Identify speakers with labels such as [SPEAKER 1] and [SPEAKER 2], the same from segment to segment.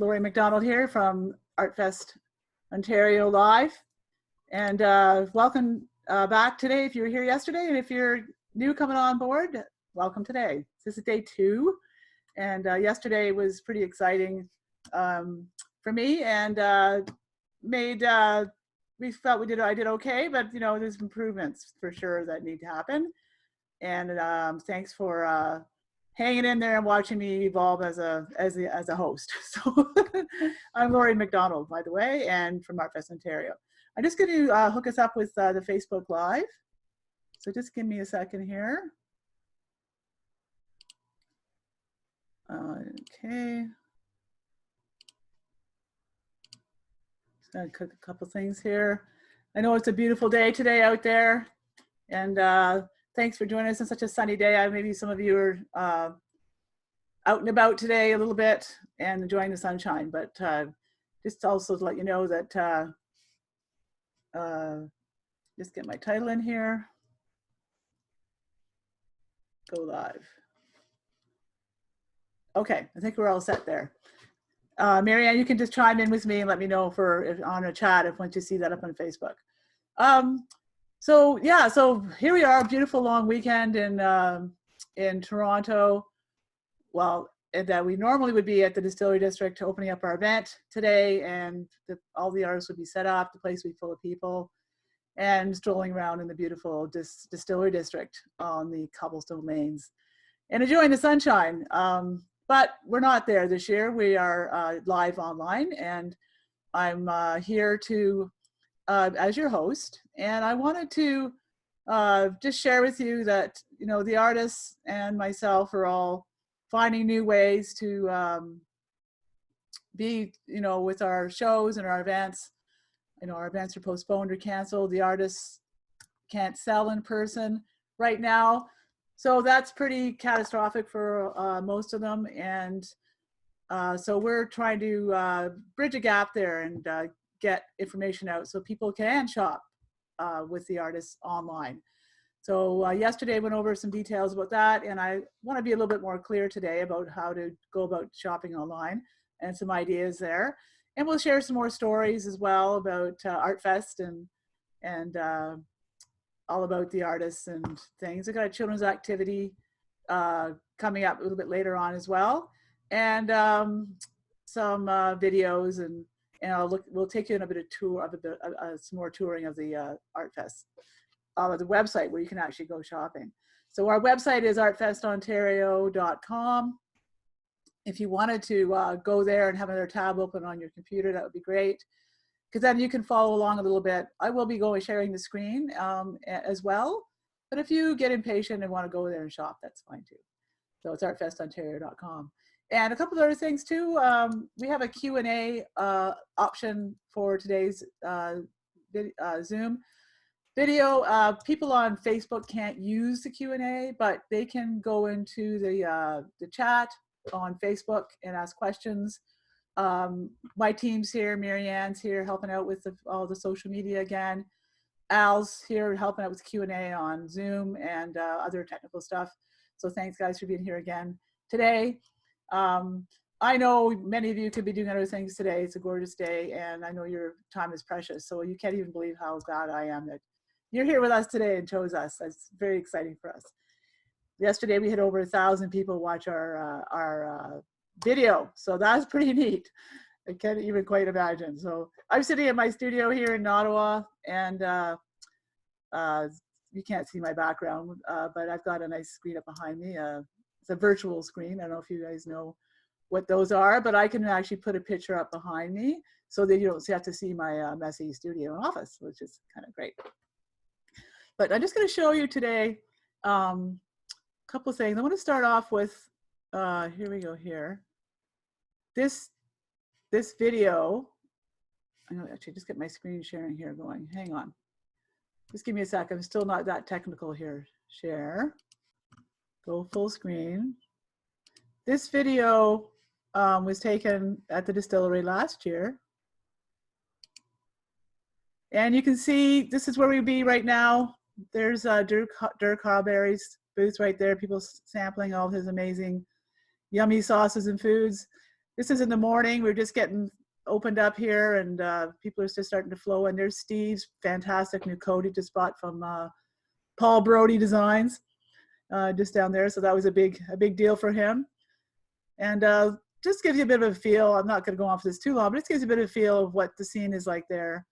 [SPEAKER 1] Lori McDonald here from Artfest Ontario Live. And welcome back today if you were here yesterday. And if you're new coming on board, welcome today. This is day 2. And yesterday was pretty exciting for me, and we felt I did okay, but you know, there's improvements for sure that need to happen. And thanks for hanging in there and watching me evolve as a host. So I'm Laurie McDonald, by the way, and from Artfest Ontario. I'm just going to hook us up with the Facebook Live. So just give me a second here. Okay. Just gonna cook a couple things here. I know it's a beautiful day today out there, and thanks for joining us on such a sunny day. Maybe some of you are out and about today a little bit and enjoying the sunshine, but just also to let you know that just get my title in here. Go live. Okay, I think we're all set there. Marianne, you can just chime in with me and let me know on a chat if once you see that up on Facebook. So yeah, so here we are, beautiful long weekend in Toronto. Well, that we normally would be at the Distillery District opening up our event today, and all the artists would be set up, the place would be full of people, and strolling around in the beautiful Distillery District on the cobblestone lanes and enjoying the sunshine. But we're not there this year. We are live online, and I'm here to as your host. And I wanted to just share with you that, you know, the artists and myself are all finding new ways to be, you know, with our shows and our events. You know, our events are postponed or canceled. The artists can't sell in person right now. So that's pretty catastrophic for most of them. And so we're trying to bridge a gap there and get information out so people can shop with the artists online. So yesterday went over some details about that, and I want to be a little bit more clear today about how to go about shopping online and some ideas there. And we'll share some more stories as well about Artfest and all about the artists and things. I got a children's activity coming up a little bit later on as well, and some videos, and we'll take you on a bit of tour of some more touring of the Artfest, the website where you can actually go shopping. So our website is artfestontario.com. If you wanted to go there and have another tab open on your computer, that would be great, because then you can follow along a little bit. I will be sharing the screen as well, but if you get impatient and want to go there and shop, that's fine too. So it's artfestontario.com. And a couple of other things too. We have a Q&A option for today's Zoom video. People on Facebook can't use the Q&A, but they can go into the chat on Facebook and ask questions. My team's here, Marianne's here helping out with all the social media again. Al's here helping out with Q&A on Zoom and other technical stuff. So thanks guys for being here again today. I know many of you could be doing other things today. It's a gorgeous day, and I know your time is precious. So you can't even believe how glad I am that you're here with us today and chose us. That's very exciting for us. Yesterday we had over 1,000 people watch our video, so that's pretty neat. I can't even quite imagine. So I'm sitting in my studio here in Ottawa, and you can't see my background, but I've got a nice screen up behind me. It's a virtual screen. I don't know if you guys know what those are, but I can actually put a picture up behind me so that you don't have to see my messy studio and office, which is kind of great. But I'm just going to show you today a couple of things. I want to start off with, here we go here. This video, I'm going to actually just get my screen sharing here going. Hang on. Just give me a sec. I'm still not that technical here. Share. Go full screen. This video was taken at the distillery last year. And you can see this is where we'd be right now. There's Dirk Hawberry's booth right there. People sampling all his amazing, yummy sauces and foods. this is in the morning. We're just getting opened up here, and people are just starting to flow. And there's Steve's fantastic new coat he just bought from Paul Brody Designs, just down there. So that was a big deal for him. And just gives you a bit of a feel. I'm not going to go off this too long, but it gives you a bit of a feel of what the scene is like there.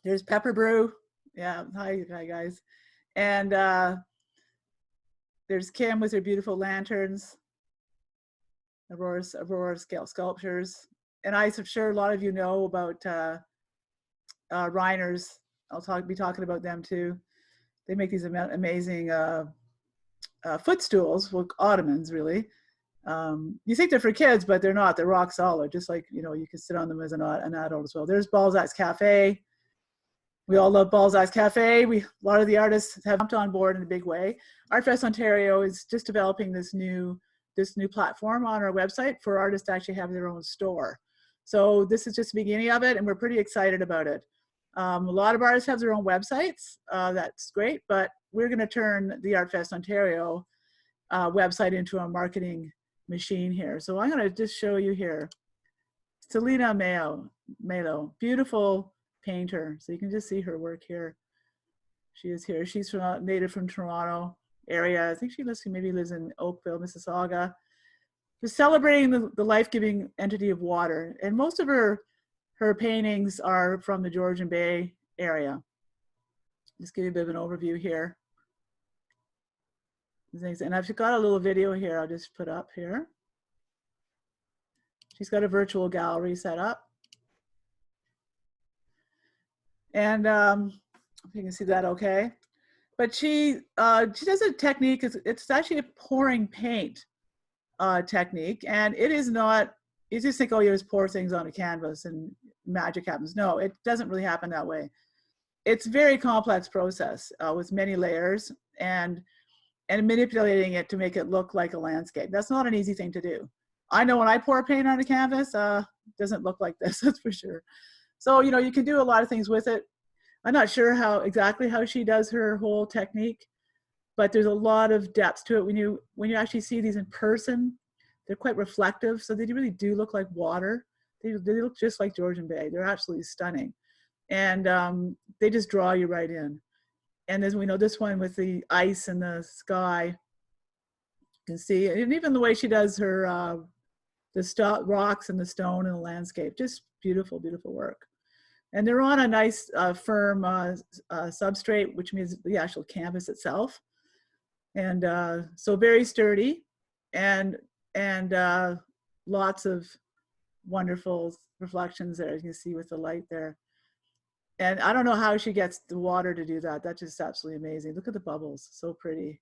[SPEAKER 1] There's Pepper Brew. Yeah, hi guys. And there's Kim with her beautiful lanterns, Aurora's sculptures. And I'm sure a lot of you know about Reiner's. I'll be talking about them too. They make these amazing footstools, well, ottomans really. You think they're for kids, but they're not. They're rock solid, just like, you know, you can sit on them as an adult as well. There's Balzac's Cafe. We all love Balzac's Cafe. A lot of the artists have jumped on board in a big way. Artfest Ontario is just developing this new platform on our website for artists to actually have their own store. So this is just the beginning of it, and we're pretty excited about it. A lot of artists have their own websites. That's great, but we're going to turn the Artfest Ontario website into a marketing machine here. So I'm going to just show you here. Halina Sherman, beautiful painter. So you can just see her work here. She is here. She's native from Toronto area. I think she maybe lives in Oakville, Mississauga. Just celebrating the life-giving entity of water. And most of her paintings are from the Georgian Bay area. Just give you a bit of an overview here. And I've got a little video here I'll just put up here. She's got a virtual gallery set up. And if you can see that okay. But she does a technique, it's actually a pouring paint technique. And it is not, you just think, oh, you just pour things on a canvas and magic happens. No, it doesn't really happen that way. It's a very complex process with many layers and manipulating it to make it look like a landscape. That's not an easy thing to do. I know when I pour paint on a canvas, it doesn't look like this, that's for sure. So, you know, you can do a lot of things with it. I'm not sure exactly how she does her whole technique, but there's a lot of depth to it. When you actually see these in person, they're quite reflective. So they really do look like water. They look just like Georgian Bay. They're absolutely stunning. And they just draw you right in. And as we know, this one with the ice and the sky, you can see, and even the way she does her, the rocks and the stone and the landscape, just beautiful, beautiful work. And they're on a nice firm substrate, which means the actual canvas itself. And so very sturdy and lots of wonderful reflections there, as you can see with the light there. And I don't know how she gets the water to do that. That's just absolutely amazing. Look at the bubbles, so pretty.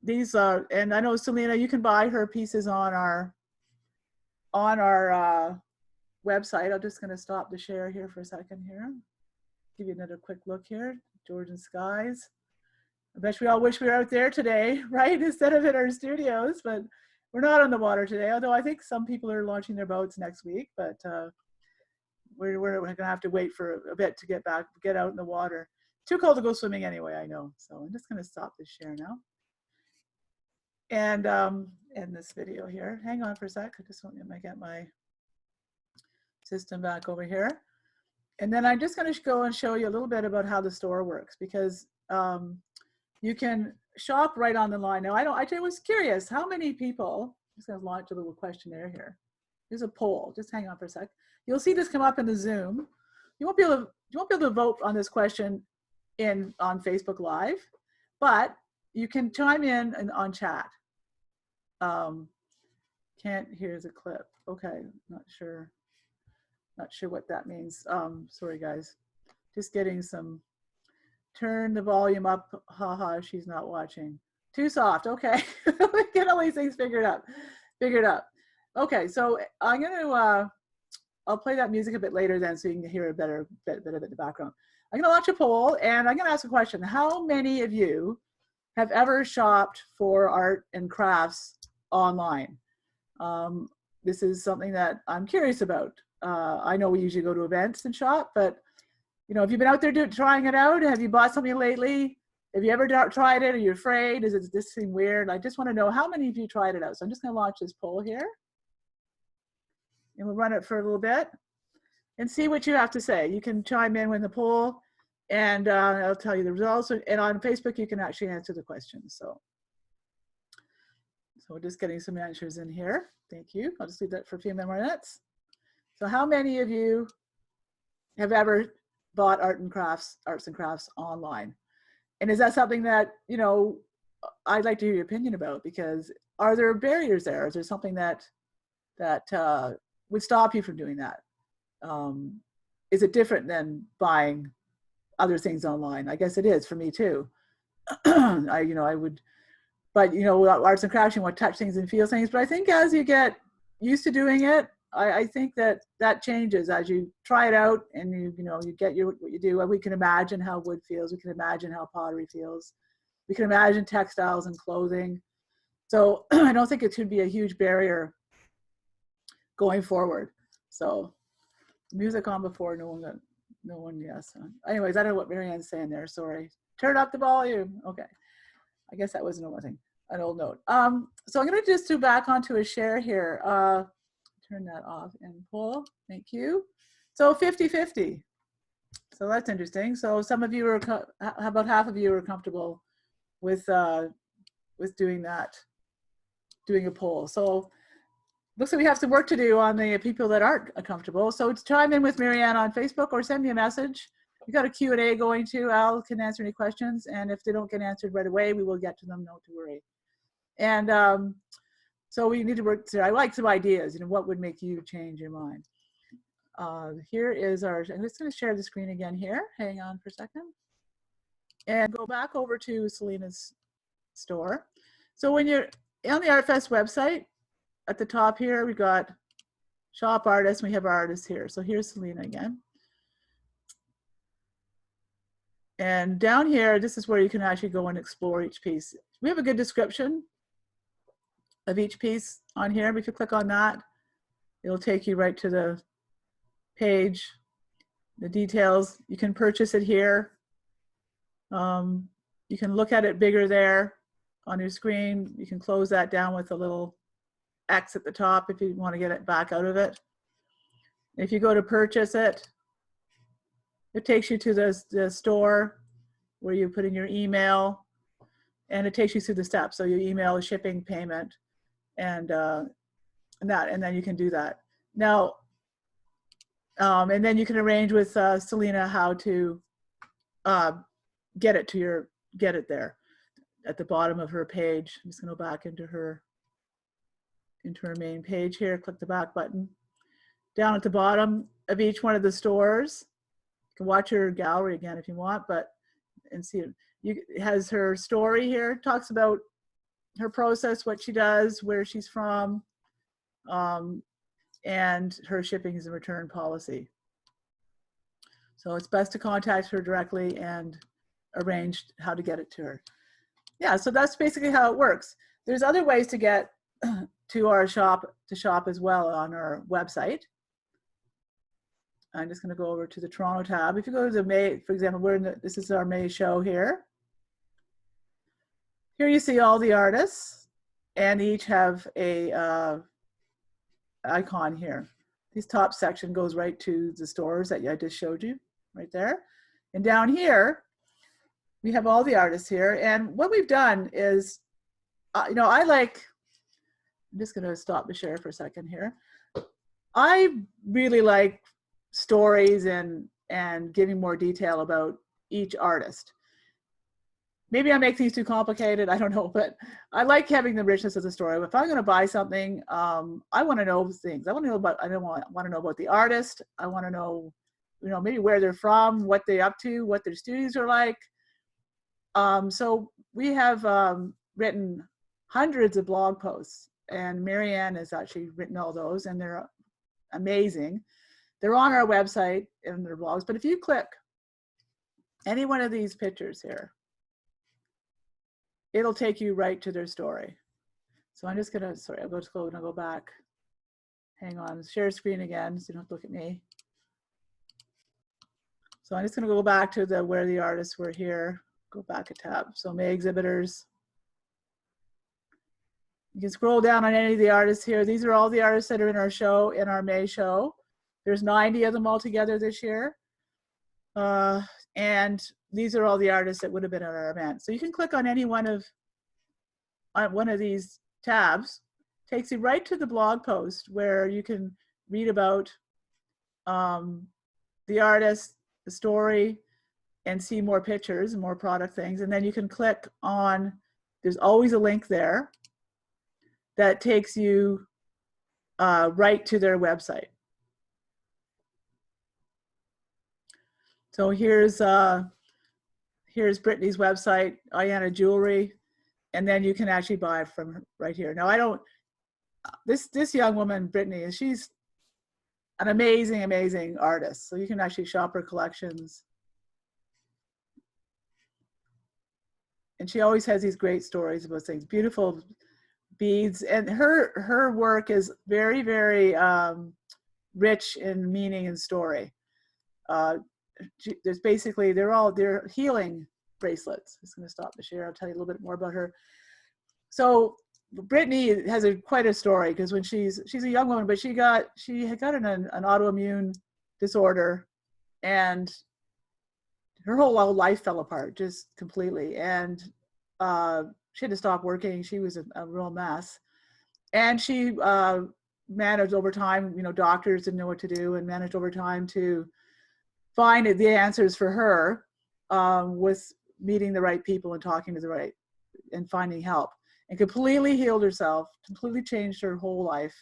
[SPEAKER 1] These are, and I know, Halina, you can buy her pieces on our website. I'm just going to stop the share here for a second here. Give you another quick look here. Georgian skies. I bet we all wish we were out there today, right? Instead of in our studios, but we're not on the water today. Although I think some people are launching their boats next week, but we're going to have to wait for a bit to get out in the water. Too cold to go swimming anyway, I know. So I'm just going to stop this share now. And end this video here. Hang on for a sec. I just want to get my system back over here. And then I'm just going to go and show you a little bit about how the store works, because you can shop right on the line. Now, I was curious, how many people, I'm just going to launch a little questionnaire here. Here's a poll. Just hang on for a sec. You'll see this come up in the Zoom. You won't be able to vote on this question on Facebook Live, but you can chime in on chat. Here's a clip. Okay, not sure what that means. Sorry guys, just getting some, turn the volume up. Haha, she's not watching. Too soft, okay. Get all these things figured out. Okay, so I'm gonna, I'll play that music a bit later then so you can hear a bit of it in the background. I'm gonna launch a poll and I'm gonna ask a question. How many of you have ever shopped for art and crafts online? This is something that I'm curious about. I know we usually go to events and shop, but you know, have you been out there trying it out? Have you bought something lately? Have you ever tried it? Are you afraid? Is it this seem weird? I just want to know how many of you tried it out. So I'm just going to launch this poll here. And we'll run it for a little bit and see what you have to say. You can chime in with the poll, and I'll tell you the results. And on Facebook, you can actually answer the questions. So we're just getting some answers in here. Thank you. I'll just leave that for a few more minutes. So how many of you have ever bought arts and crafts online? And is that something that, you know, I'd like to hear your opinion about, because are there barriers there? Is there something that would stop you from doing that? Is it different than buying other things online? I guess it is for me too. I would, but you know, arts and crafts, you want to touch things and feel things. But I think as you get used to doing it, I think that changes as you try it out, and you get what you do. We can imagine how wood feels. We can imagine how pottery feels. We can imagine textiles and clothing. So I don't think it should be a huge barrier going forward. So music on before, no one, yes. Anyways, I don't know what Marianne's saying there, sorry. Turn up the volume, okay. I guess that was an old note. So I'm gonna just do back onto a share here. Turn that off and pull, thank you. So 50-50, so that's interesting. So some of you are, about half of you are comfortable with doing that, doing a poll. So looks like we have some work to do on the people that aren't comfortable. So chime in with Marianne on Facebook or send me a message. We got a Q&A going too. Al can answer any questions, and if they don't get answered right away, we will get to them, not to worry. And so we need to work through, I like some ideas, what would make you change your mind. Here is I'm just gonna share the screen again here. Hang on for a second. And go back over to Halina's store. So when you're on the Artfest website, at the top here, we got shop artists, we have our artists here. So here's Halina again. And down here, this is where you can actually go and explore each piece. We have a good description of each piece on here. If you click on that, it'll take you right to the page, the details. You can purchase it here. You can look at it bigger there on your screen. You can close that down with a little X at the top if you want to get it back out of it. If you go to purchase it, it takes you to the store where you put in your email, and it takes you through the steps. So you email, shipping, payment, and then you can do that. Now, and then you can arrange with Halina how to get it there at the bottom of her page. I'm just going to go back into her main page here. Click the back button. Down at the bottom of each one of the stores, you can watch her gallery again if you want, and see it. It has her story here. Talks about her process, what she does, where she's from, and her shipping and return policy. So it's best to contact her directly and arrange how to get it to her. Yeah, so that's basically how it works. There's other ways to get to our shop as well on our website. I'm just going to go over to the Toronto tab. If you go to the May, for example, this is our May show here. Here you see all the artists, and each have a icon here. This top section goes right to the stores that I just showed you, right there. And down here, we have all the artists here. And what we've done is, I'm just going to stop the share for a second here. I really like stories and giving more detail about each artist. Maybe I make things too complicated, I don't know, but I like having the richness of the story. If I'm going to buy something, I want to know things. I want to know about the artist. I want to know, maybe where they're from, what they're up to, what their studios are like. So we have written hundreds of blog posts, and Marianne has actually written all those, and they're amazing. They're on our website in their blogs, but if you click any one of these pictures here, it'll take you right to their story. So I'm just gonna, I'll go back. Hang on, share screen again, so you don't have to look at me. So I'm just gonna go back to where the artists were here. go back a tab. So May exhibitors. You can scroll down on any of the artists here. These are all the artists that are in our show, in our May show. There's 90 of them altogether this year. And these are all the artists that would have been at our event. So you can click on any one of these tabs. Takes you right to the blog post where you can read about the artist, the story, and see more pictures and more product things. And then you can click on, there's always a link there that takes you right to their website. So here's Brittany's website, Ayana Jewelry, and then you can actually buy it from right here. Now I don't, this young woman, Brittany, she's an amazing, amazing artist. So you can actually shop her collections. And she always has these great stories about things, beautiful beads. And her work is very, very rich in meaning and story. There's basically, they're healing bracelets. I'm just gonna stop the share. I'll tell you a little bit more about her. So Brittany has quite a story, because when she's a young woman, but she had got an autoimmune disorder, and her whole life fell apart just completely. And she had to stop working. She was a real mess. And she managed over time, doctors didn't know what to do, and managed over time to find the answers for her with meeting the right people and talking to the right, and finding help. And completely healed herself, completely changed her whole life,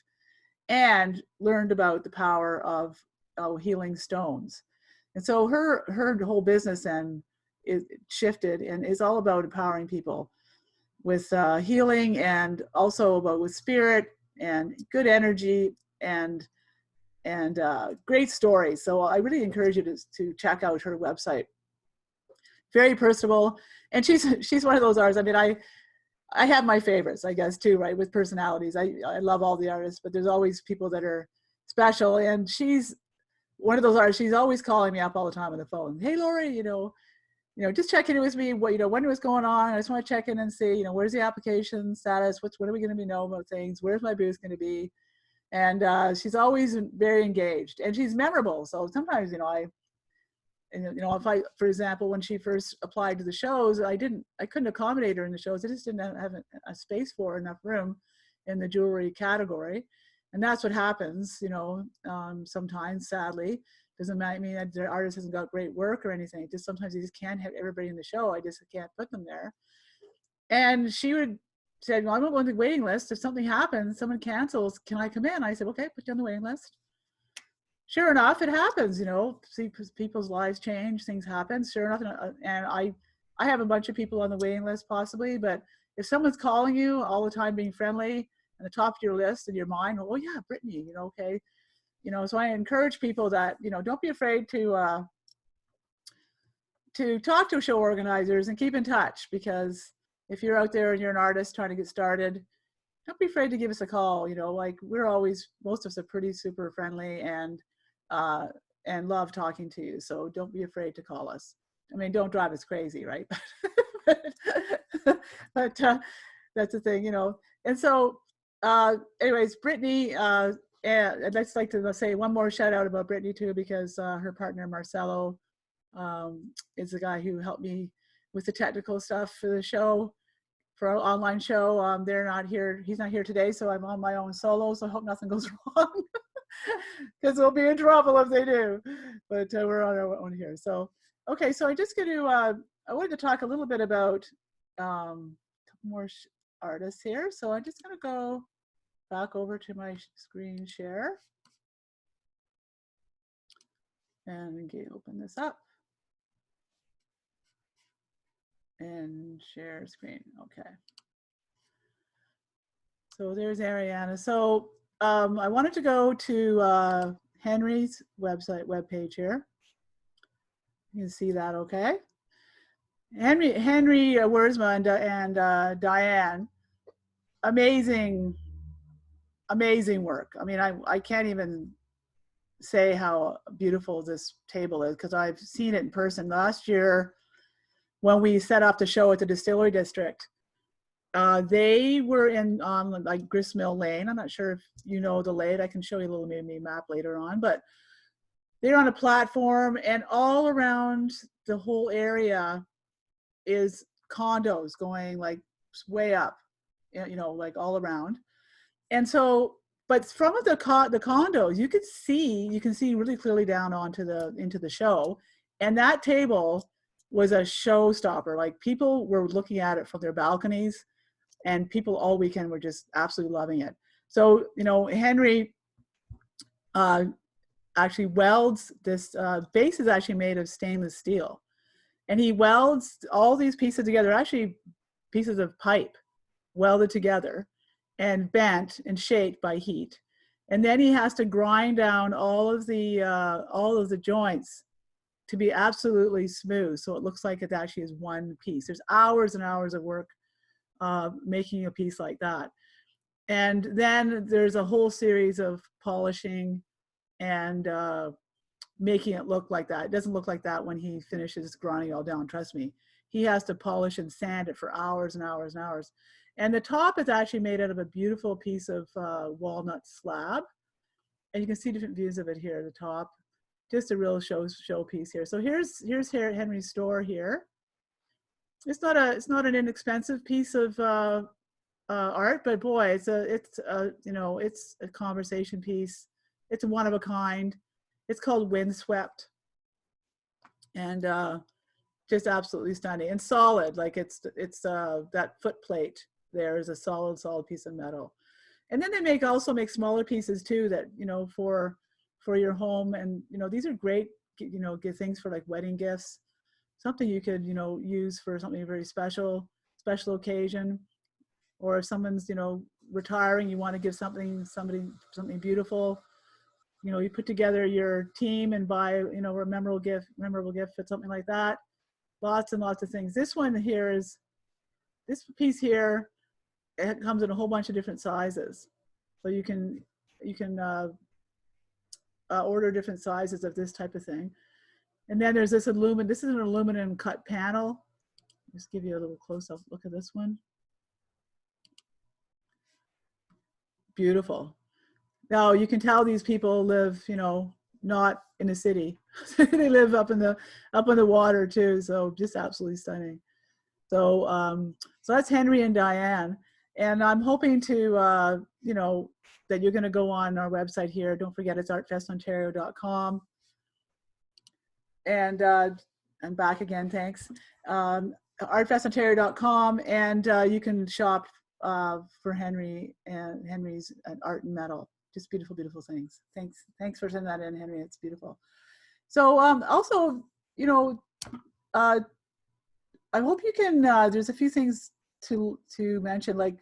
[SPEAKER 1] and learned about the power of healing stones. And so her whole business then is shifted and is all about empowering people with healing, and also with spirit and good energy and great stories. So I really encourage you to check out her website. Very personable, and she's one of those artists. I mean, I have my favorites, I guess, too, right, with personalities. I love all the artists, but there's always people that are special. And she's one of those artists. She's always calling me up all the time on the phone. Hey, Lori, just checking in with me. What, when was going on? I just want to check in and see, where's the application status? When are we going to be know about things? Where's my booth going to be? And she's always very engaged, and she's memorable. So sometimes, for example, when she first applied to the shows, I couldn't accommodate her in the shows. I just didn't have a space for her, enough room in the jewelry category. And that's what happens, sometimes, sadly. Doesn't mean that the artist hasn't got great work or anything. Just sometimes you just can't have everybody in the show. I just can't put them there. And she would say, well, I'm on the waiting list. If something happens, someone cancels, can I come in? I said, okay, put you on the waiting list. Sure enough, it happens, see, people's lives change, things happen. Sure enough, and I have a bunch of people on the waiting list possibly, but if someone's calling you all the time, being friendly, and the top of your list in your mind, oh yeah, Brittany, okay. So I encourage people that, don't be afraid to talk to show organizers and keep in touch, because if you're out there and you're an artist trying to get started, don't be afraid to give us a call. Like, we're always, most of us are pretty super friendly and love talking to you. So don't be afraid to call us. I mean, don't drive us crazy, right? but that's the thing, And so anyways, Brittany, and I'd just like to say one more shout out about Brittany too, because her partner Marcelo is the guy who helped me with the technical stuff for the show, for our online show. They're not here. He's not here today, so I'm on my own solo. So I hope nothing goes wrong, because we'll be in trouble if they do. But we're on our own here. So okay, so I'm just going to. I wanted to talk a little bit about a couple more artists here. So I'm just going to go back over to my screen share and open this up and share screen. Okay. So there's Ariana. So I wanted to go to Henry's webpage here. You can see that, okay? Henry Wurzma and Diane, amazing work. I mean, I can't even say how beautiful this table is, because I've seen it in person. Last year, when we set up the show at the Distillery District. They were on like Gristmill Lane. I'm not sure if you know the layout. I can show you a little maybe map later on, but they're on a platform, and all around the whole area is condos going like way up, you know, like all around. And so, but from the condos, you can see really clearly down into the show. And that table was a showstopper. Like, people were looking at it from their balconies, and people all weekend were just absolutely loving it. So, you know, Henry actually welds this, base is actually made of stainless steel. And he welds all these pieces together, actually pieces of pipe welded together and bent and shaped by heat. And then he has to grind down all of the joints to be absolutely smooth, so it looks like it actually is one piece. There's hours and hours of work making a piece like that. And then there's a whole series of polishing and making it look like that. It doesn't look like that when he finishes grinding it all down, trust me. He has to polish and sand it for hours and hours and hours. And the top is actually made out of a beautiful piece of walnut slab. And you can see different views of it here at the top. Just a real showpiece here. So here's Henry's store here. It's not an inexpensive piece of art, but boy, it's a conversation piece. It's one of a kind. It's called Windswept, and just absolutely stunning and solid. Like it's that foot plate there is a solid piece of metal. And then they also make smaller pieces too that, you know, for your home. And, you know, these are great, you know, good things for like wedding gifts, something you could, you know, use for something very special occasion. Or if someone's, you know, retiring, you want to give something beautiful, you know, you put together your team and buy, you know, a memorable gift for something like that. Lots and lots of things. This one here is, this piece here, it comes in a whole bunch of different sizes. So you can order different sizes of this type of thing. And then there's this this is an aluminum cut panel. Just give you a little close-up look at this one. Beautiful. Now you can tell these people live, you know, not in the city. They live up in the water too. So just absolutely stunning. So so that's Henry and Diane, and I'm hoping to you know, that you're going to go on our website here. Don't forget, it's artfestontario.com. And I'm back again, thanks. Artfestontario.com, and you can shop for Henry's art and metal. Just beautiful, beautiful things. Thanks for sending that in, Henry. It's beautiful. So also, you know, I hope you can, there's a few things to mention, like,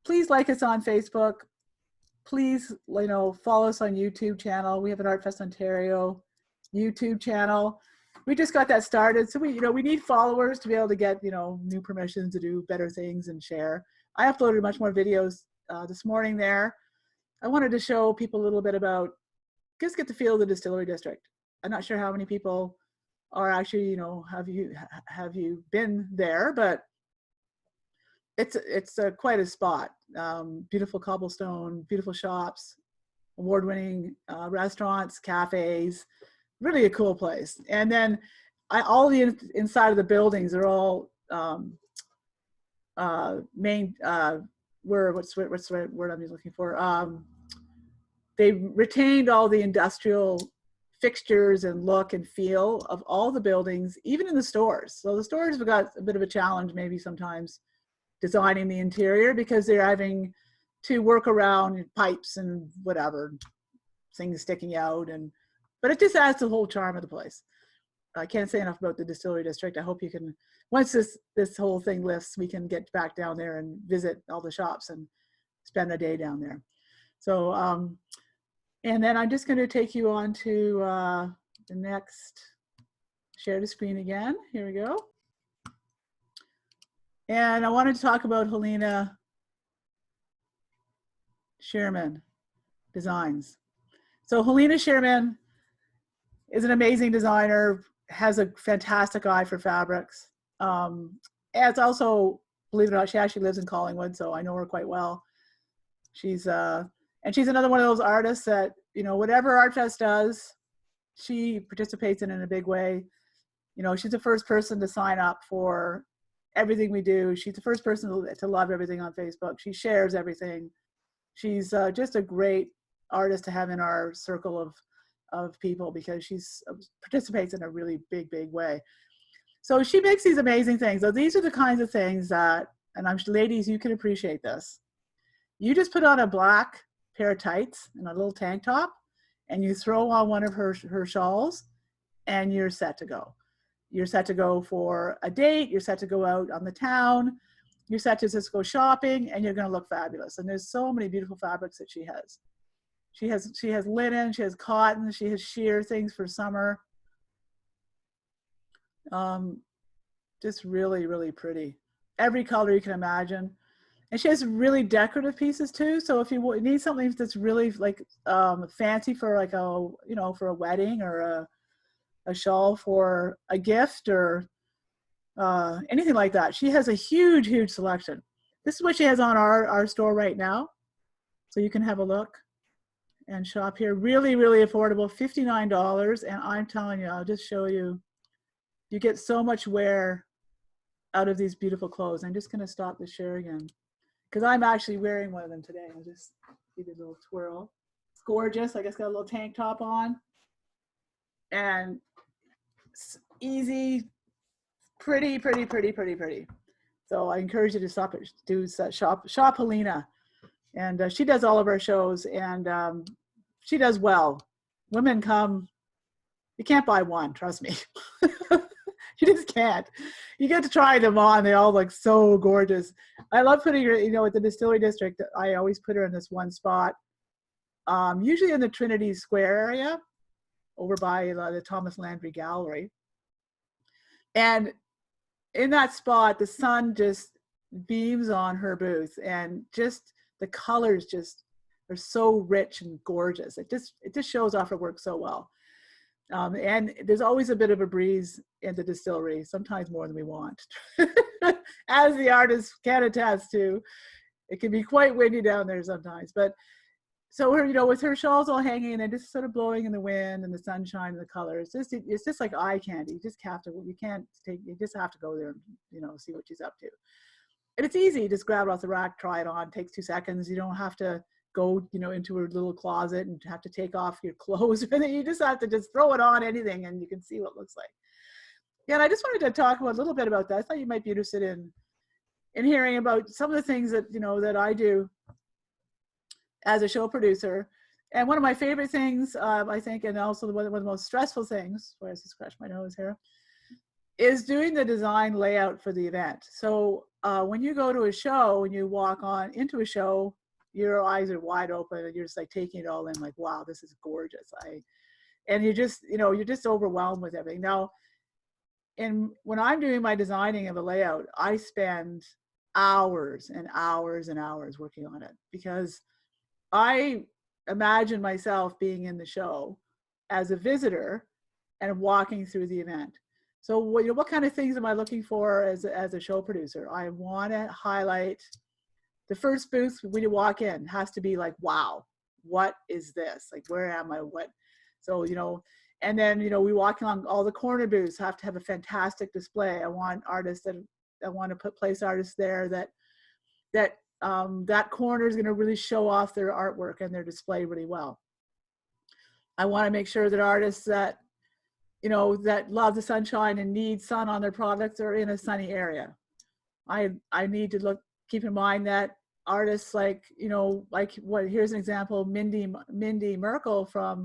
[SPEAKER 1] please like us on Facebook. Please, you know, follow us on YouTube channel. We have an Artfest Ontario YouTube channel. We just got that started. So we need followers to be able to get, you know, new permissions to do better things and share. I uploaded much more videos this morning there. I wanted to show people a little bit about, just get the feel of the Distillery District. I'm not sure how many people are actually, you know, have you been there, but it's quite a spot. Beautiful cobblestone, beautiful shops, award-winning restaurants, cafes, really a cool place. And then all the inside of the buildings are all what's the word I'm looking for? They retained all the industrial fixtures and look and feel of all the buildings, even in the stores. So the stores have got a bit of a challenge maybe sometimes designing the interior, because they're having to work around pipes and whatever, things sticking out, but it just adds to the whole charm of the place. I can't say enough about the Distillery District. I hope you can, once this whole thing lifts, we can get back down there and visit all the shops and spend a day down there. So, and then I'm just going to take you on to the next, share the screen again. Here we go. And I wanted to talk about Halina Sherman Designs. So Halina Sherman is an amazing designer, has a fantastic eye for fabrics. And it's also, believe it or not, she actually lives in Collingwood, so I know her quite well. She's and she's another one of those artists that, you know, whatever Artfest does, she participates in a big way. You know, she's the first person to sign up for everything we do. She's the first person to love everything on Facebook. She shares everything. She's just a great artist to have in our circle of people, because she's participates in a really big way. So she makes these amazing things. So these are the kinds of things that, and I'm sure, ladies, you can appreciate this. You just put on a black pair of tights and a little tank top, and you throw on one of her shawls, and you're set to go. You're set to go for a date. You're set to go out on the town. You're set to just go shopping, and you're going to look fabulous. And there's so many beautiful fabrics that she has. She has linen, she has cotton, she has sheer things for summer. Just really pretty. Every color you can imagine. And she has really decorative pieces too. So if you need something that's really like fancy for like a, you know, for a wedding, or a shawl for a gift, or anything like that, she has a huge selection. This is what she has on our store right now. So you can have a look and shop here. Really affordable, $59. And I'm telling you, I'll just show you, you get so much wear out of these beautiful clothes. I'm just going to stop the share again, because I'm actually wearing one of them today. I'll just give you a little twirl. It's gorgeous. I just got a little tank top on, and it's easy, pretty. So I encourage you to shop Halina, and she does all of our shows, and she does well. Women come, you can't buy one, trust me. You just can't. You get to try them on. They all look so gorgeous. I love putting her, you know, at the Distillery District. I always put her in this one spot, usually in the Trinity Square area, over by the Thomas Landry Gallery. And in that spot, the sun just beams on her booth, and just the colors just are so rich and gorgeous. It just shows off her work so well. And there's always a bit of a breeze in the distillery, sometimes more than we want. As the artists can attest to, it can be quite windy down there sometimes. But so her, you know, with her shawls all hanging and just sort of blowing in the wind and the sunshine and the colors, it's just like eye candy. You just have to, you just have to go there and, you know, see what she's up to. And it's easy. You just grab it off the rack, try it on, it takes 2 seconds. You don't have to go, you know, into her little closet and have to take off your clothes. You just have to just throw it on anything, and you can see what it looks like. Yeah, and I just wanted to talk a little bit about that. I thought you might be interested in hearing about some of the things that, you know, that I do as a show producer. And one of my favorite things, I think, and also one of the most stressful things, where I just scratch my nose here, is doing the design layout for the event. So when you go to a show and you walk on into a show, your eyes are wide open and you're just like taking it all in, like, wow, this is gorgeous. And you just, you know, you're just overwhelmed with everything. Now, when I'm doing my designing of a layout, I spend hours and hours and hours working on it, because I imagine myself being in the show as a visitor and walking through the event. So what kind of things am I looking for as a show producer? I want to highlight the first booth when you walk in has to be like, wow, what is this? Like, where am I? What? So, you know, and then, you know, we walk along, all the corner booths have to have a fantastic display. I want artists I want to put place artists there that corner is going to really show off their artwork and their display really well. I want to make sure that artists that, you know, that love the sunshine and need sun on their products are in a sunny area. I need to keep in mind that artists like, you know, like here's an example, Mindy Merkel from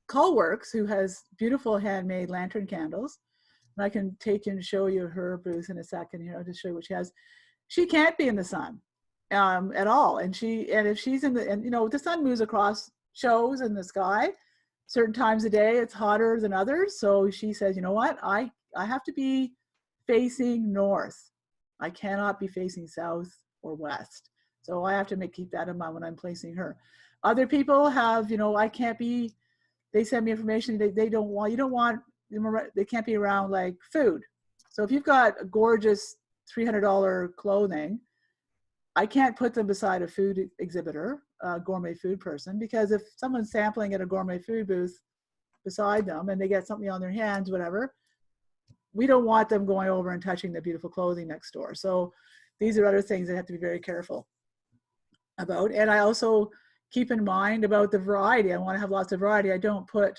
[SPEAKER 1] Cullworks, who has beautiful handmade lantern candles. And I can take you and show you her booth in a second here. I'll just show you what she has. She can't be in the sun at all. And if she's and you know, the sun moves across shows in the sky. Certain times of day it's hotter than others. So she says, you know what, I have to be facing north. I cannot be facing south or west. So I have to keep that in mind when I'm placing her. Other people have, you know, I can't be, they send me information, they don't want, you don't want they can't be around like food. So if you've got a gorgeous $300 clothing, I can't put them beside a food exhibitor, a gourmet food person, because if someone's sampling at a gourmet food booth beside them and they get something on their hands, whatever, we don't want them going over and touching the beautiful clothing next door. So these are other things that have to be very careful about. And I also keep in mind about the variety. I want to have lots of variety. I don't put,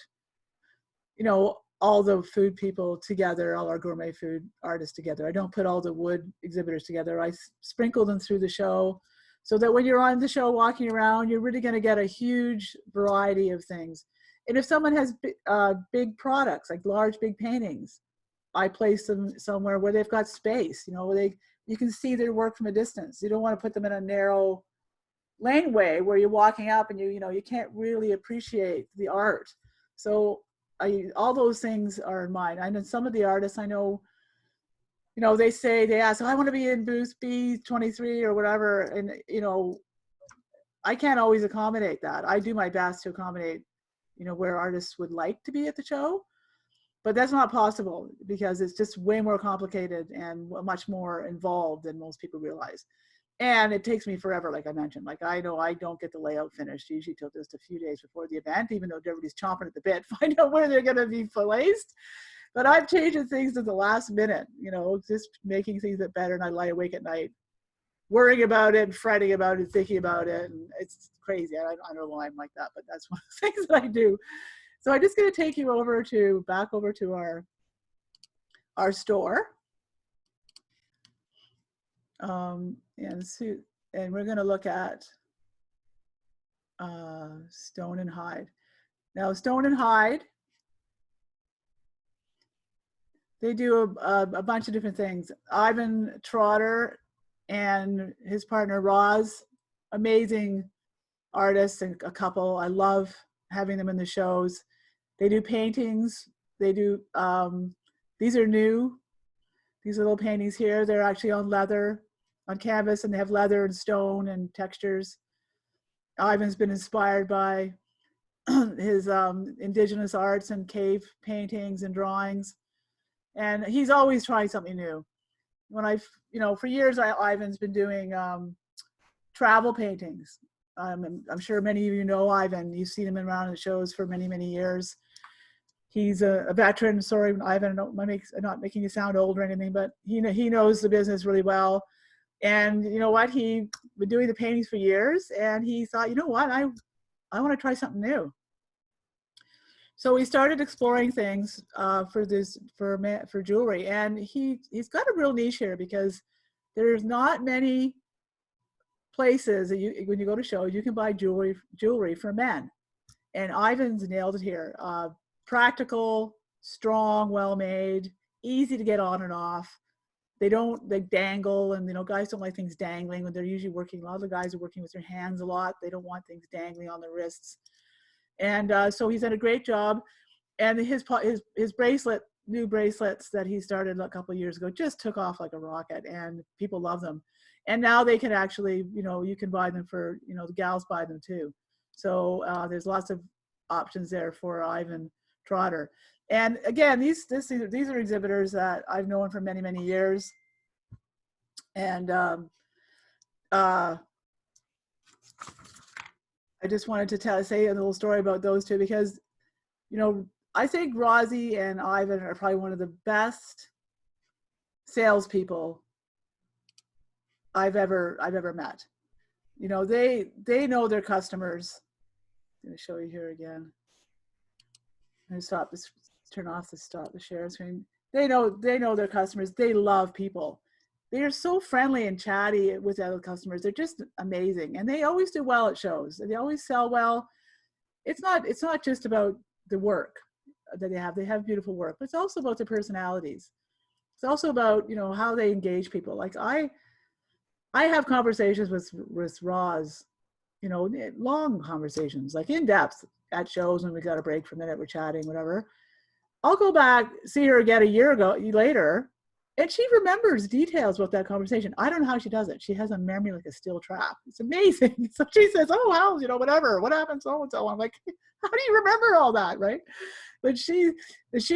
[SPEAKER 1] you know, all the food people together, all our gourmet food artists together. I don't put all the wood exhibitors together. I sprinkle them through the show so that when you're on the show walking around, you're really going to get a huge variety of things. And if someone has big products, like large, big paintings, I place them somewhere where they've got space, you know, where you can see their work from a distance. You don't want to put them in a narrow laneway where you're walking up and you can't really appreciate the art. So all those things are in mind. I know some of the artists I know, you know, they ask, oh, I want to be in booth B23 or whatever. And, you know, I can't always accommodate that. I do my best to accommodate, you know, where artists would like to be at the show, but that's not possible because it's just way more complicated and much more involved than most people realize. And it takes me forever, like I mentioned. Like I know I don't get the layout finished usually till just a few days before the event, even though everybody's chomping at the bit, find out where they're going to be placed. But I've changed things at the last minute, you know, just making things that better. And I lie awake at night, worrying about it, fretting about it, thinking about it, and it's crazy. I don't know why I'm like that, but that's one of the things that I do. So I'm just going to take you back over to our store. And we're going to look at Stone and Hide. Now, Stone and Hide, they do a bunch of different things. Ivan Trotter and his partner Roz, amazing artists and a couple. I love having them in the shows. They do paintings. They do, these are new. These little paintings here, they're actually on leather, on canvas, and they have leather and stone and textures. Ivan's been inspired by his indigenous arts and cave paintings and drawings. And he's always trying something new. For years, Ivan's been doing travel paintings. I'm sure many of you know Ivan. You've seen him around at shows for many, many years. He's a veteran. Sorry, Ivan, I'm not making you sound old or anything, but he knows the business really well. And you know what? He's been doing the paintings for years, and he thought, you know what? I want to try something new. So he started exploring things for jewelry, and he's got a real niche here because there's not many places that when you go to shows you can buy jewelry for men, and Ivan's nailed it here. Practical, strong, well made, easy to get on and off. They dangle, and guys don't like things dangling when they're usually working. A lot of the guys are working with their hands a lot. They don't want things dangling on their wrists. And so he's done a great job. And his new bracelets that he started a couple of years ago just took off like a rocket, and people love them. And now they can actually, you can buy them for, the gals buy them too. So there's lots of options there for Ivan Trotter. And again, these are exhibitors that I've known for many, many years. And I just wanted to say a little story about those two because, I think Rosie and Ivan are probably one of the best salespeople I've ever met. They know their customers. I'm going to show you here again. I'm going to turn off the share screen. They know their customers. They love people. They are so friendly and chatty with other customers. They're just amazing, and they always do well at shows. They always sell well. It's not just about the work that they have. They have beautiful work, but it's also about their personalities. It's also about how they engage people. Like I have conversations with Roz, long conversations, like in depth at shows when we got a break for a minute, we're chatting, whatever. I'll go back, see her again a year later, And she remembers details about that conversation. I don't know how she does it. She has a memory like a steel trap. It's amazing. So she says, oh, well, you know, whatever, what happened, so and so. I'm like, how do you remember all that, right? But she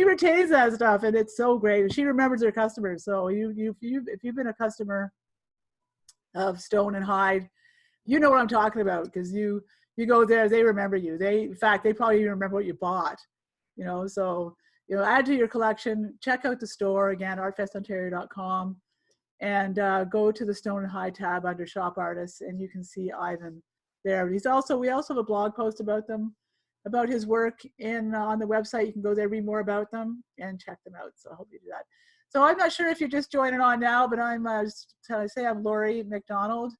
[SPEAKER 1] retains that stuff, and it's so great. She remembers her customers. So if you've been a customer of Stone and Hyde, you know what I'm talking about, because you go there, they remember you. In fact, they probably even remember what you bought, you know. So, you know, add to your collection, check out the store again, artfestontario.com, and go to the Stone and Hyde tab under Shop Artists, and you can see Ivan there. We also have a blog post about them, about his work on the website. You can go there, read more about them, and check them out. So I hope you do that. So I'm not sure if you're just joining on now, but I'm Laurie McDonald.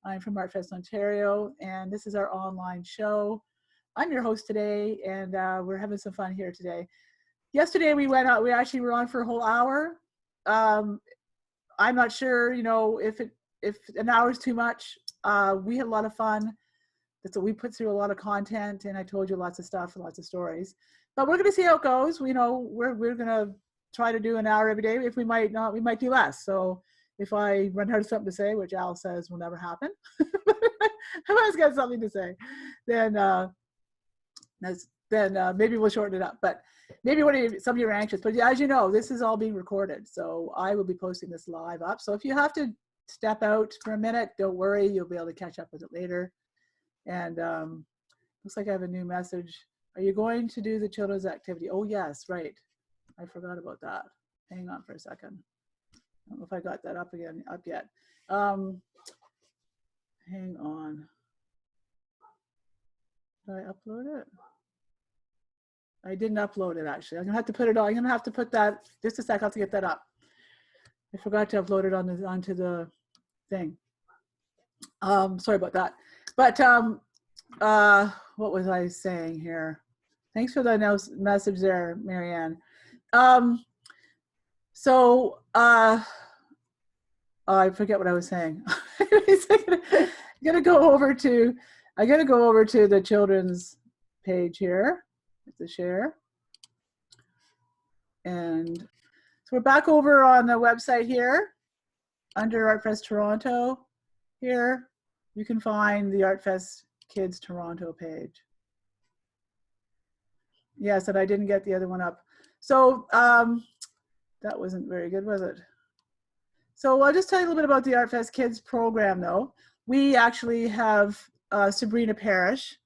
[SPEAKER 1] I'm from Artfest Ontario, and this is our online show. I'm your host today, and we're having some fun here today. Yesterday we went out. We actually were on for a whole hour. I'm not sure, you know, if an hour is too much. We had a lot of fun. So we put through a lot of content, and I told you lots of stuff, lots of stories. But we're going to see how it goes. You know, we're going to try to do an hour every day. If we might not, we might do less. So if I run out of something to say, which Al says will never happen, if I always got something to say, then maybe we'll shorten it up. But maybe some of you are anxious. But as you know, this is all being recorded, so I will be posting this live up. So if you have to step out for a minute, don't worry. You'll be able to catch up with it later. And looks like I have a new message. Are you going to do the children's activity? Oh, yes, right. I forgot about that. Hang on for a second. I don't know if I got that up yet. Hang on. Did I upload it? I didn't upload it, actually. I'm gonna have to put it on. I'm gonna have to put that, just a sec, I'll have to get that up. I forgot to upload it onto the thing. Sorry about that. But what was I saying here? Thanks for the message there, Marianne. I forget what I was saying. I'm gonna go over to the children's page here. To share. And so we're back over on the website here under Artfest Toronto. Here you can find the Artfest Kids Toronto page. Yes, and I didn't get the other one up. So that wasn't very good, was it? So I'll just tell you a little bit about the Artfest Kids program, though. We actually have Sabrina Parrish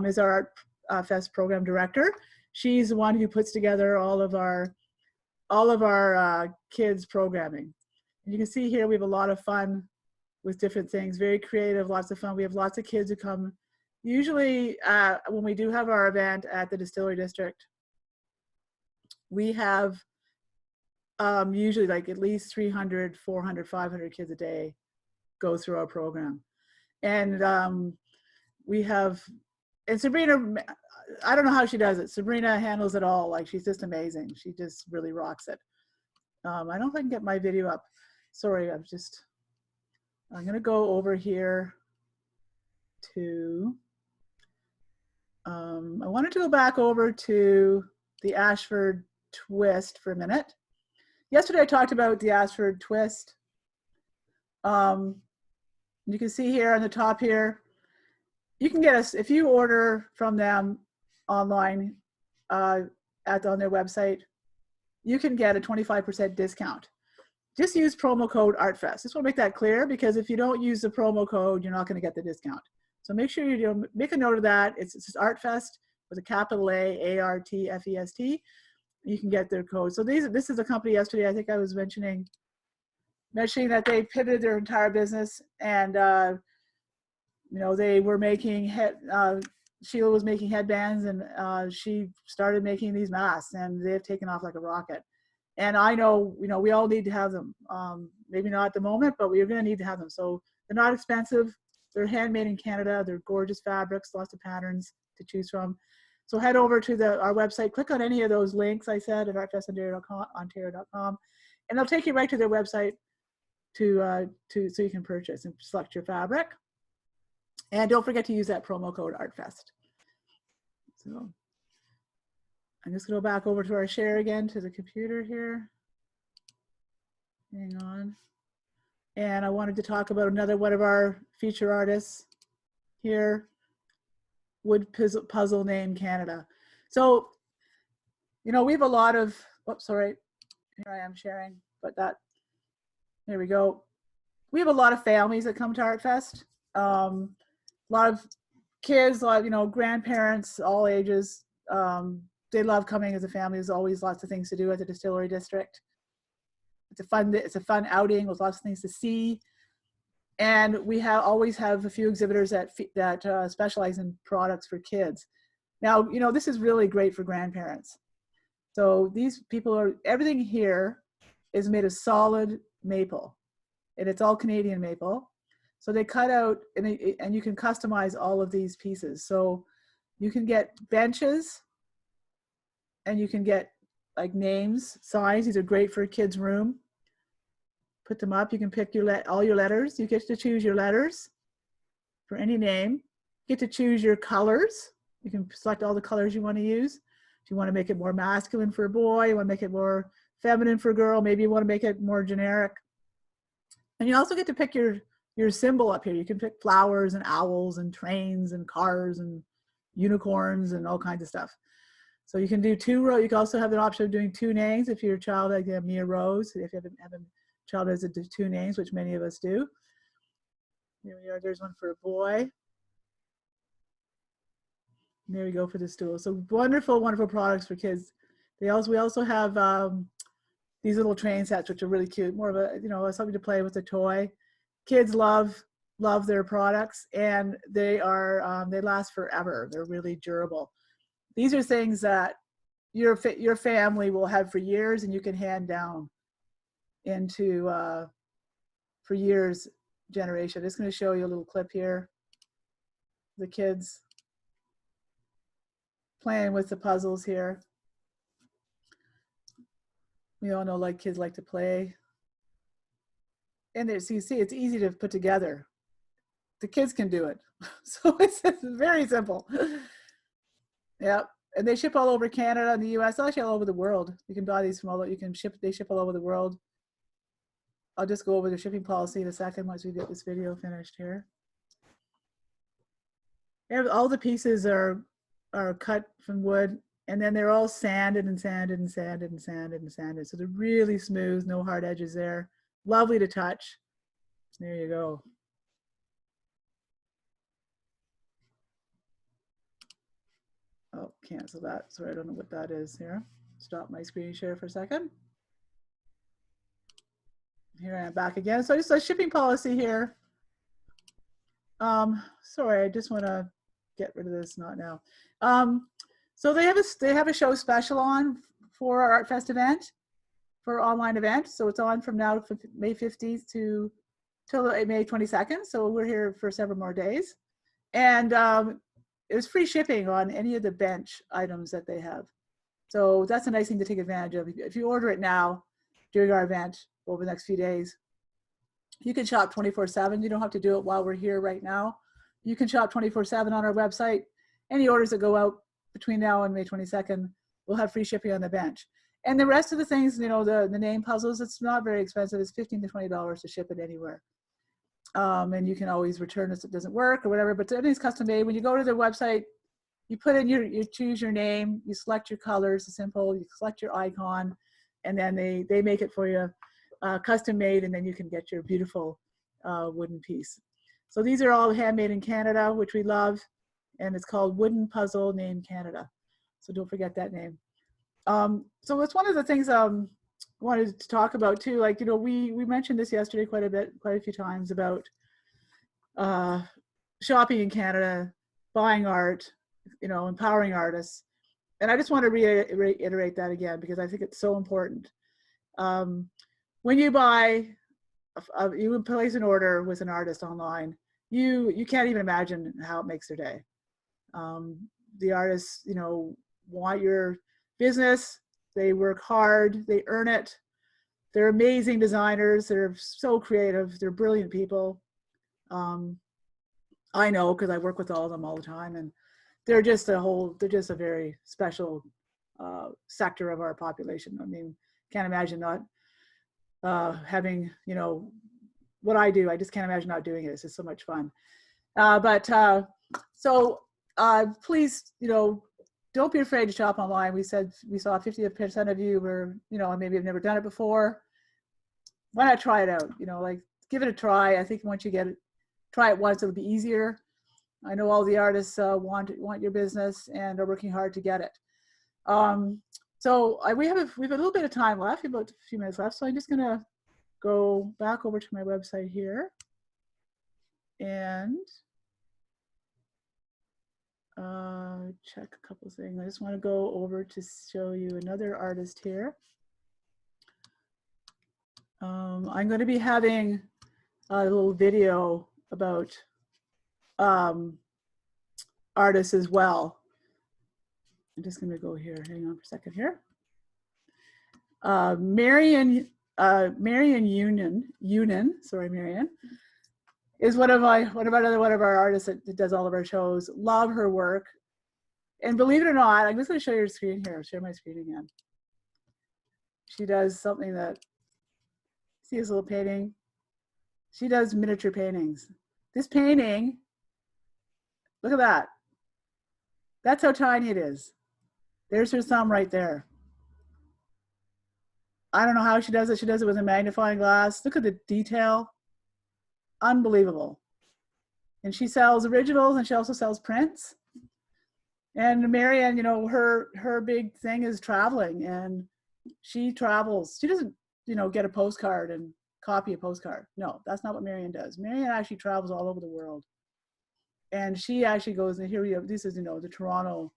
[SPEAKER 1] is our Artfest program director. She's the one who puts together all of our kids programming. And you can see here we have a lot of fun with different things, very creative, lots of fun. We have lots of kids who come. Usually when we do have our event at the Distillery District, we have usually like at least 300, 400, 500 kids a day go through our program. And we have, and Sabrina, I don't know how she does it. Sabrina handles it all. Like, she's just amazing. She just really rocks it. I don't know if I can get my video up. Sorry, I'm gonna go over here to, I wanted to go back over to the Ashford twist for a minute. Yesterday I talked about the Ashford twist. You can see here on the top here, you can get us, if you order from them online on their website, you can get a 25% discount. Just use promo code ARTFEST. Just want to make that clear, because if you don't use the promo code, you're not going to get the discount. So make sure you make a note of that. It's ARTFEST with a capital A, ARTFEST. You can get their code. So this is a company yesterday, I think I was mentioning that they pivoted their entire business, and you know, they were making Sheila was making headbands, and she started making these masks, and they've taken off like a rocket. And I know, you know, we all need to have them. Maybe not at the moment, but we're going to need to have them. So they're not expensive. They're handmade in Canada. They're gorgeous fabrics, lots of patterns to choose from. So head over to our website, click on any of those links I said at artfestontario.com, and they'll take you right to their website so you can purchase and select your fabric. And don't forget to use that promo code ARTFEST. So I'm just going to go back over to our share again, to the computer here. Hang on. And I wanted to talk about another one of our feature artists here, Wood Puzzle named Canada. So, you know, we have a lot of, oops, sorry, here I am sharing, but here we go. We have a lot of families that come to Artfest. A lot of kids, a lot of, you know, grandparents, all ages. They love coming as a family. There's always lots of things to do at the Distillery District. It's a fun outing with lots of things to see. And we always have a few exhibitors that specialize in products for kids. Now, you know, this is really great for grandparents. So these people everything here is made of solid maple, and it's all Canadian maple. So they cut out, and you can customize all of these pieces. So you can get benches, and you can get like names, signs. These are great for a kid's room. Put them up. You can pick all your letters. You get to choose your letters for any name. You get to choose your colors. You can select all the colors you want to use. If you want to make it more masculine for a boy, you want to make it more feminine for a girl, maybe you want to make it more generic. And you also get to pick your symbol up here. You can pick flowers and owls and trains and cars and unicorns and all kinds of stuff. So you can do two rows. You can also have an option of doing two names if your child, like me or Rose, if you have a child has two names, which many of us do. Here we are. There's one for a boy. And there we go for the stool. So wonderful, wonderful products for kids. We also have these little train sets, which are really cute. More of a, you know, something to play with a toy. Kids love their products, and they last forever. They're really durable. These are things that your family will have for years, and you can hand down into for years generation. I'm just going to show you a little clip here. The kids playing with the puzzles here. We all know like kids like to play. And so you see, it's easy to put together. The kids can do it. So it's very simple. Yep. And they ship all over Canada and the US, actually all over the world. You can buy these from they ship all over the world. I'll just go over the shipping policy in a second once we get this video finished here. And all the pieces are cut from wood, and then they're all sanded and sanded and sanded and sanded and sanded. So they're really smooth, no hard edges there. Lovely to touch. There you go. Oh, cancel that. Sorry, I don't know what that is here. Stop my screen share for a second. Here I am back again. So just a shipping policy here. Sorry, I just want to get rid of this, not now. So they have a show special on for our Artfest event, for our online event. So it's on from now to May 15th till May 22nd. So we're here for several more days. And it was free shipping on any of the bench items that they have. So that's a nice thing to take advantage of. If you order it now during our event over the next few days, you can shop 24/7. You don't have to do it while we're here right now. You can shop 24/7 on our website. Any orders that go out between now and May 22nd will have free shipping on the bench. And the rest of the things, you know, the name puzzles, it's not very expensive. It's $15 to $20 to ship it anywhere. And you can always return if it doesn't work or whatever, but everything's custom made. When you go to their website, you put in you choose your name, you select your colors, it's simple, you select your icon, and then they make it for you, custom made, and then you can get your beautiful wooden piece. So these are all handmade in Canada, which we love, and it's called Wooden Puzzle named Canada. So don't forget that name. So it's one of the things I wanted to talk about too. Like, you know, we mentioned this yesterday quite a few times about shopping in Canada, buying art, you know, empowering artists. And I just want to reiterate that again, because I think it's so important. When you buy, you place an order with an artist online, you can't even imagine how it makes their day. The artists, you know, want your business. They work hard. They earn it. They're amazing designers. They're so creative. They're brilliant people. I know because I work with all of them all the time, and they're just a very special sector of our population. I mean, can't imagine having, you know, what I do. I just can't imagine not doing it. It's just so much fun. Please, you know, don't be afraid to shop online. We saw 50% of you were, you know, maybe have never done it before. Why not try it out? You know, like give it a try. I think once you get it, try it once, it'll be easier. I know all the artists want your business and are working hard to get it. We have a little bit of time left, about a few minutes left. So I'm just gonna go back over to my website here and check a couple things. I just want to go over to show you another artist here. I'm going to be having a little video about artists as well. I'm just going to go here. Hang on for a second here. Marion Yunnan, sorry, Marion, is one of our artists that does all of our shows. Love her work. And believe it or not, I'm just going to show you her screen here. I'll share my screen again. She does something that, see this little painting? She does miniature paintings. This painting, look at that. That's how tiny it is. There's her thumb right there. I don't know how she does it. She does it with a magnifying glass. Look at the detail. Unbelievable. And she sells originals and she also sells prints. And Marion, you know, her big thing is traveling, and she travels. She doesn't, you know, get a postcard and copy a postcard. No, that's not what Marion does. Marion actually travels all over the world. And she actually goes, and here we have, this is, you know, the Toronto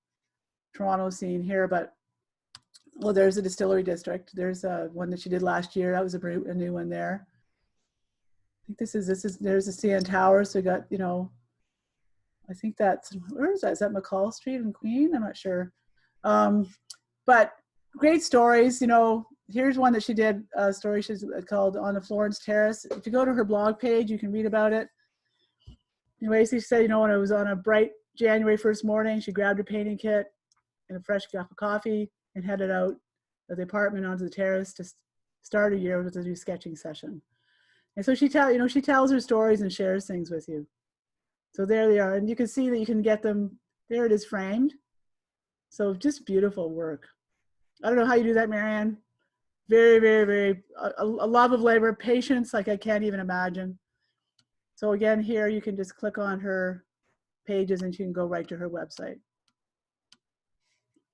[SPEAKER 1] scene here, but well, there's a distillery district. There's one that she did last year. That was a new one there. I think there's the CN Tower. So we got, you know, I think that's, where is that? Is that McCall Street in Queen? I'm not sure. But great stories. You know, here's one that she did, a story she's called On the Florence Terrace. If you go to her blog page, you can read about it. Anyway, she said, you know, when it was on a bright January 1st morning, she grabbed her painting kit and a fresh cup of coffee and headed out of the apartment onto the terrace to start a year with a new sketching session. And so she tells her stories and shares things with you. So there they are, and you can see that you can get them. There it is, framed. So just beautiful work. I don't know how you do that, Marianne. Very, very, very, a love of labor, patience, like I can't even imagine. So again, here you can just click on her pages and you can go right to her website.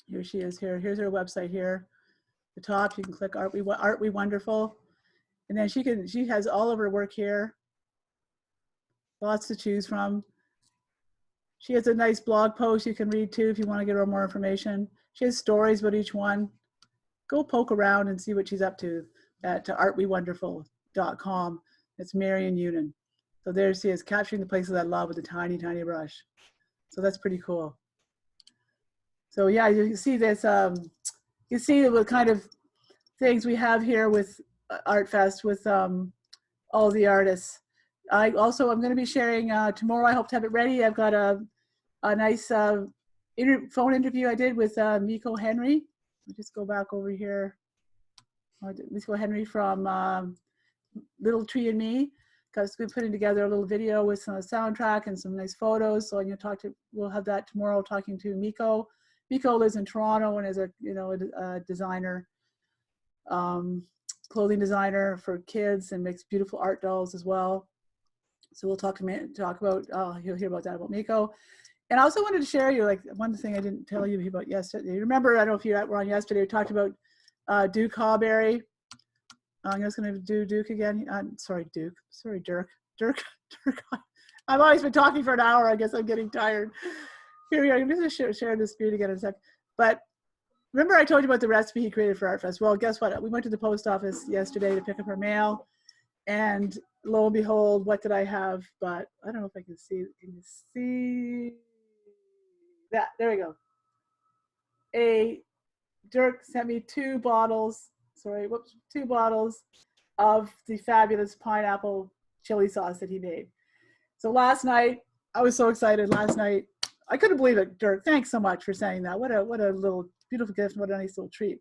[SPEAKER 1] Here she is here. Here's her website here. The top, you can click Art We Wonderful. And then she has all of her work here. Lots to choose from. She has a nice blog post you can read too if you want to get her more information. She has stories about each one. Go poke around and see what she's up to at artwewonderful.com. It's Marion Yunnan. So there she is, capturing the places I love with a tiny, tiny brush. So that's pretty cool. So yeah, you can see this, you see what kind of things we have here with Artfest with all the artists. I'm going to be sharing tomorrow. I hope to have it ready. I've got a nice phone interview I did with Miko Henry. I'll just go back over here. Miko Henry from Little Tree and Me, because we're putting together a little video with some soundtrack and some nice photos. So I'm going to we'll have that tomorrow, talking to Miko. Miko lives in Toronto and is a designer, clothing designer for kids, and makes beautiful art dolls as well. So we'll talk about, you'll hear about that about Miko. And I also wanted to share you, like, one thing I didn't tell you about yesterday. You remember, I don't know if you were on yesterday, we talked about Duke Hawberry. I'm just going to do Duke again. Dirk. I've always been talking for an hour. I guess I'm getting tired. Here we are. I'm going to share this screen again in a sec. But remember I told you about the recipe he created for Artfest? Well, guess what? We went to the post office yesterday to pick up our mail. And lo and behold, what did I have? But I don't know if I can see. Can you see that? There we go. Dirk sent me two bottles of the fabulous pineapple chili sauce that he made. So last night, I was so excited. Last night, I couldn't believe it, Dirk. Thanks so much for saying that. What a little beautiful gift. What a nice little treat.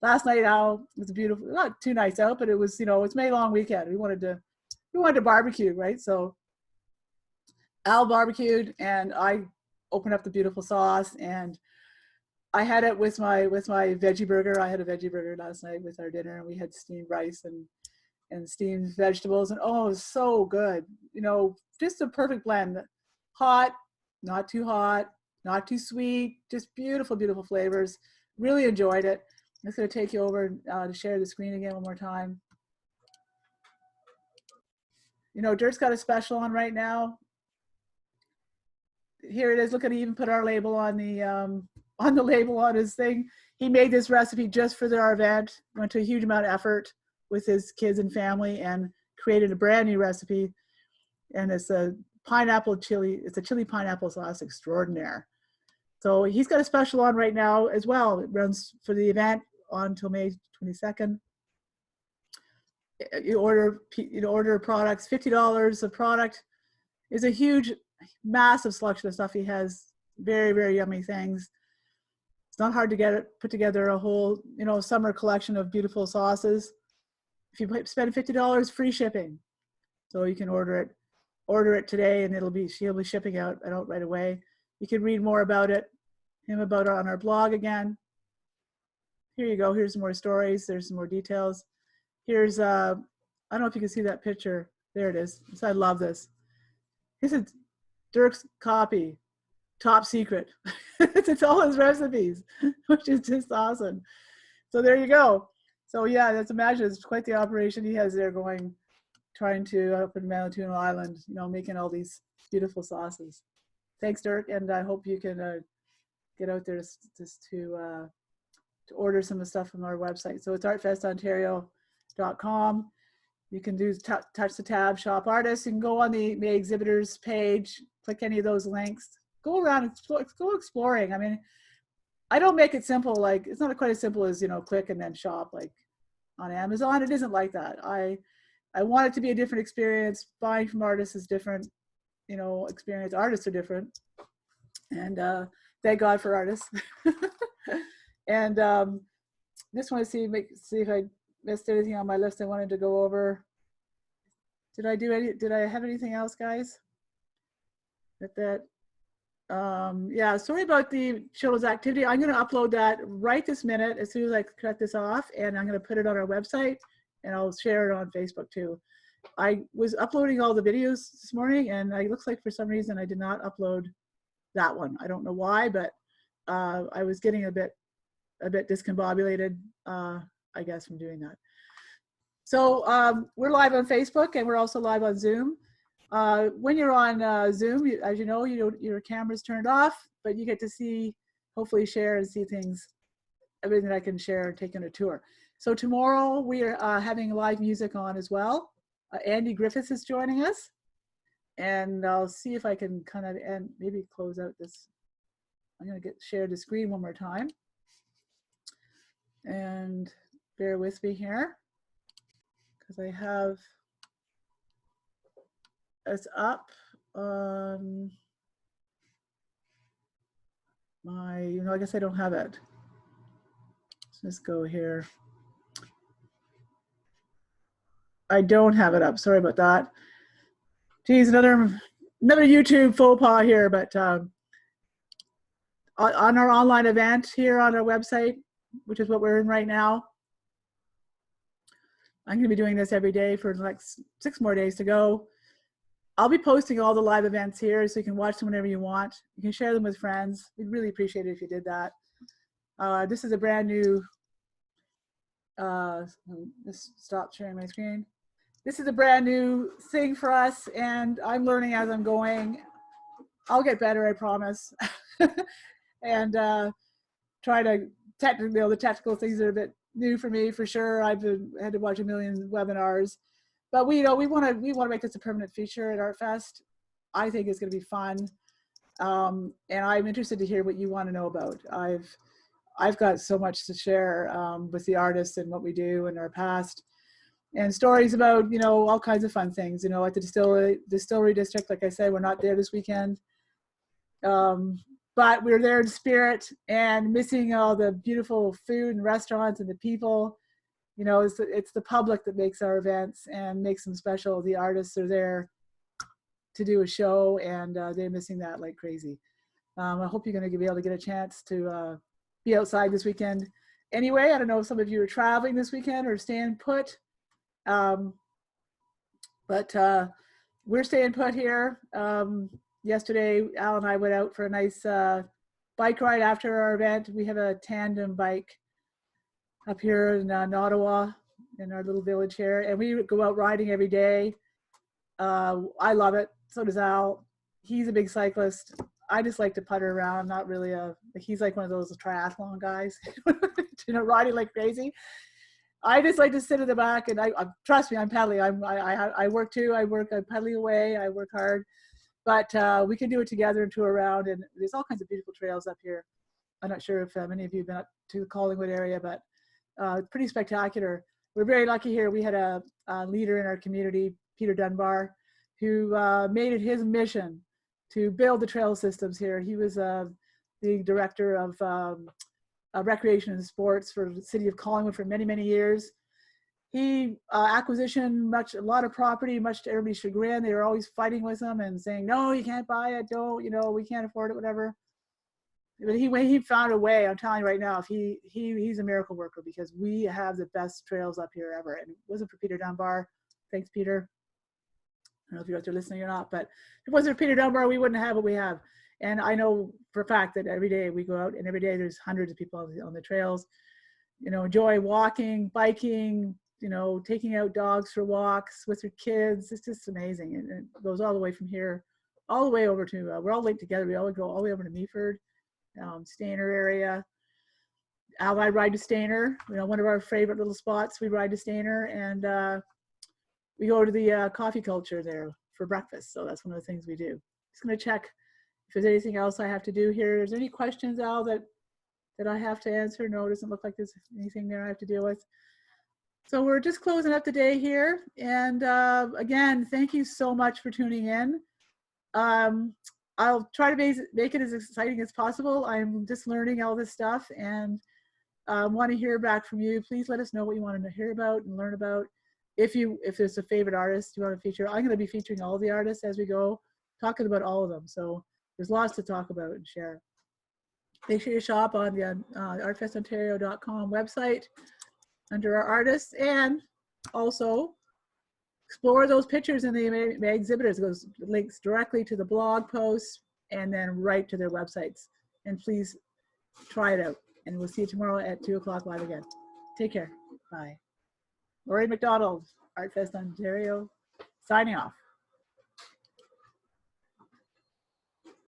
[SPEAKER 1] last night out, it was beautiful, not too nice out, but it was, you know, it's May long weekend. We wanted to barbecue, right? So Al barbecued and I opened up the beautiful sauce, and I had it with my veggie burger. I had a veggie burger last night with our dinner, and we had steamed rice and steamed vegetables, and oh, it was so good. You know, just a perfect blend. Hot, not too hot, not too sweet, just beautiful, beautiful flavors. Really enjoyed it. I'm just going to take you over to share the screen again one more time. You know, Dirk's got a special on right now. Here it is. Look at, he even put our label on the label on his thing. He made this recipe just for our event. Went to a huge amount of effort with his kids and family and created a brand new recipe. And it's a pineapple chili. It's a chili pineapple sauce extraordinaire. So he's got a special on right now as well. It runs for the event on until May 22nd. You order products, $50 of product. Is a huge, massive selection of stuff. He has very, very yummy things. It's not hard to put together a whole, you know, summer collection of beautiful sauces. If you spend $50, free shipping. So you can order it today, and she'll be shipping out right away. You can read more about it on our blog again. Here you go. Here's some more stories. There's some more details. Here's I don't know if you can see that picture. There it is. So I love this. This is Dirk's copy, top secret. It's all his recipes, which is just awesome. So there you go. So yeah, let's imagine it's quite the operation he has there going, trying to up in Manitoulin Island, you know, making all these beautiful sauces. Thanks, Dirk, and I hope you can get out there just to order some of the stuff from our website. So it's artfestontario.com. You can touch the tab, shop artists. You can go on the exhibitors page, click any of those links, go around and go exploring. I mean, I don't make it simple. Like, it's not quite as simple as, you know, click and then shop like on Amazon. It isn't like that. I want it to be a different experience. Buying from artists is different, you know, experience. Artists are different. And thank God for artists. And just want to see if I missed anything on my list I wanted to go over. Did I have anything else, guys? Yeah, sorry about the children's activity. I'm going to upload that right this minute as soon as I cut this off, and I'm going to put it on our website, and I'll share it on Facebook too. I was uploading all the videos this morning, and it looks like for some reason I did not upload that one. I don't know why, but I was getting a bit discombobulated, I guess, from doing that. So we're live on Facebook, and we're also live on Zoom. When you're on Zoom, as you know, your camera's turned off, but you get to see, hopefully share and see things, everything that I can share and take on a tour. So tomorrow we are having live music on as well. Andy Griffiths is joining us, and I'll see if I can kind of maybe close out this. I'm going to share the screen one more time, and bear with me here because I have it's up on my, I guess I don't have it. Let's just go here. I don't have it up. Sorry about that. Geez, another YouTube faux pas here, but on our online event here on our website, which is what we're in right now, I'm going to be doing this every day for the next 6 more days to go. I'll be posting all the live events here so you can watch them whenever you want. You can share them with friends. We'd really appreciate it if you did that. This is a brand new, just stop sharing my screen. This is a brand new thing for us, and I'm learning as I'm going. I'll get better, I promise. And try to, the technical things are a bit new for me, for sure. I've had to watch a million webinars. But we want to make this a permanent feature at Artfest. I think it's going to be fun, and I'm interested to hear what you want to know about. I've got so much to share with the artists and what we do in our past, and stories about all kinds of fun things. At the distillery district, like I said, we're not there this weekend. but we're there in spirit and missing all the beautiful food and restaurants and the people. You know, it's the public that makes our events and makes them special. The artists are there to do a show, and they're missing that like crazy. I hope you're going to be able to get a chance to be outside this weekend. Anyway, I don't know if some of you are traveling this weekend or staying put, but we're staying put here. Yesterday, Al and I went out for a nice bike ride after our event. We have a tandem bike up here in Ottawa, in our little village here, and we go out riding every day. I love it. So does Al. He's a big cyclist. I just like to putter around. Not really he's like one of those triathlon guys, you know, riding like crazy. I just like to sit in the back, and I trust me, I'm paddling. I work too. I'm paddling away. I work hard, but we can do it together and tour around. And there's all kinds of beautiful trails up here. I'm not sure if many of you have been up to the Collingwood area, but pretty spectacular. We're very lucky here. We had a leader in our community, Peter Dunbar, who made it his mission to build the trail systems here. He was the director of recreation and sports for the city of Collingwood for many, many years. He acquisitioned a lot of property, much to everybody's chagrin. They were always fighting with him and saying, no, you can't buy it, don't, you know, we can't afford it, whatever. But he found a way. I'm telling you right now, if he's a miracle worker, because we have the best trails up here ever. And it wasn't for Peter Dunbar. Thanks, Peter. I don't know if you're out there listening or not, but if it wasn't for Peter Dunbar, we wouldn't have what we have. And I know for a fact that every day we go out, and every day there's hundreds of people on the trails, you know, enjoy walking, biking, you know, taking out dogs for walks with your kids. It's just amazing. And it goes all the way from here, all the way over to, we're all linked together. We all go all the way over to Meaford, Stainer area. Al and I ride to Stainer, you know, one of our favorite little spots. We ride to Stainer, and we go to the coffee culture there for breakfast. So that's one of the things we do. Just going to check if there's anything else I have to do here. Is there any questions, Al, that I have to answer? No, it doesn't look like there's anything there I have to deal with. So we're just closing up the day here. And again, thank you so much for tuning in. I'll try to make it as exciting as possible. I'm just learning all this stuff, and want to hear back from you. Please let us know what you want to hear about and learn about. If there's a favorite artist you want to feature, I'm going to be featuring all the artists as we go, talking about all of them. So there's lots to talk about and share. Make sure you shop on the artfestontario.com website under our artists, and also explore those pictures in the exhibitors. It goes links directly to the blog posts and then right to their websites. And please try it out. And we'll see you tomorrow at 2 o'clock live again. Take care. Bye. Laurie McDonald, Artfest Ontario, signing off.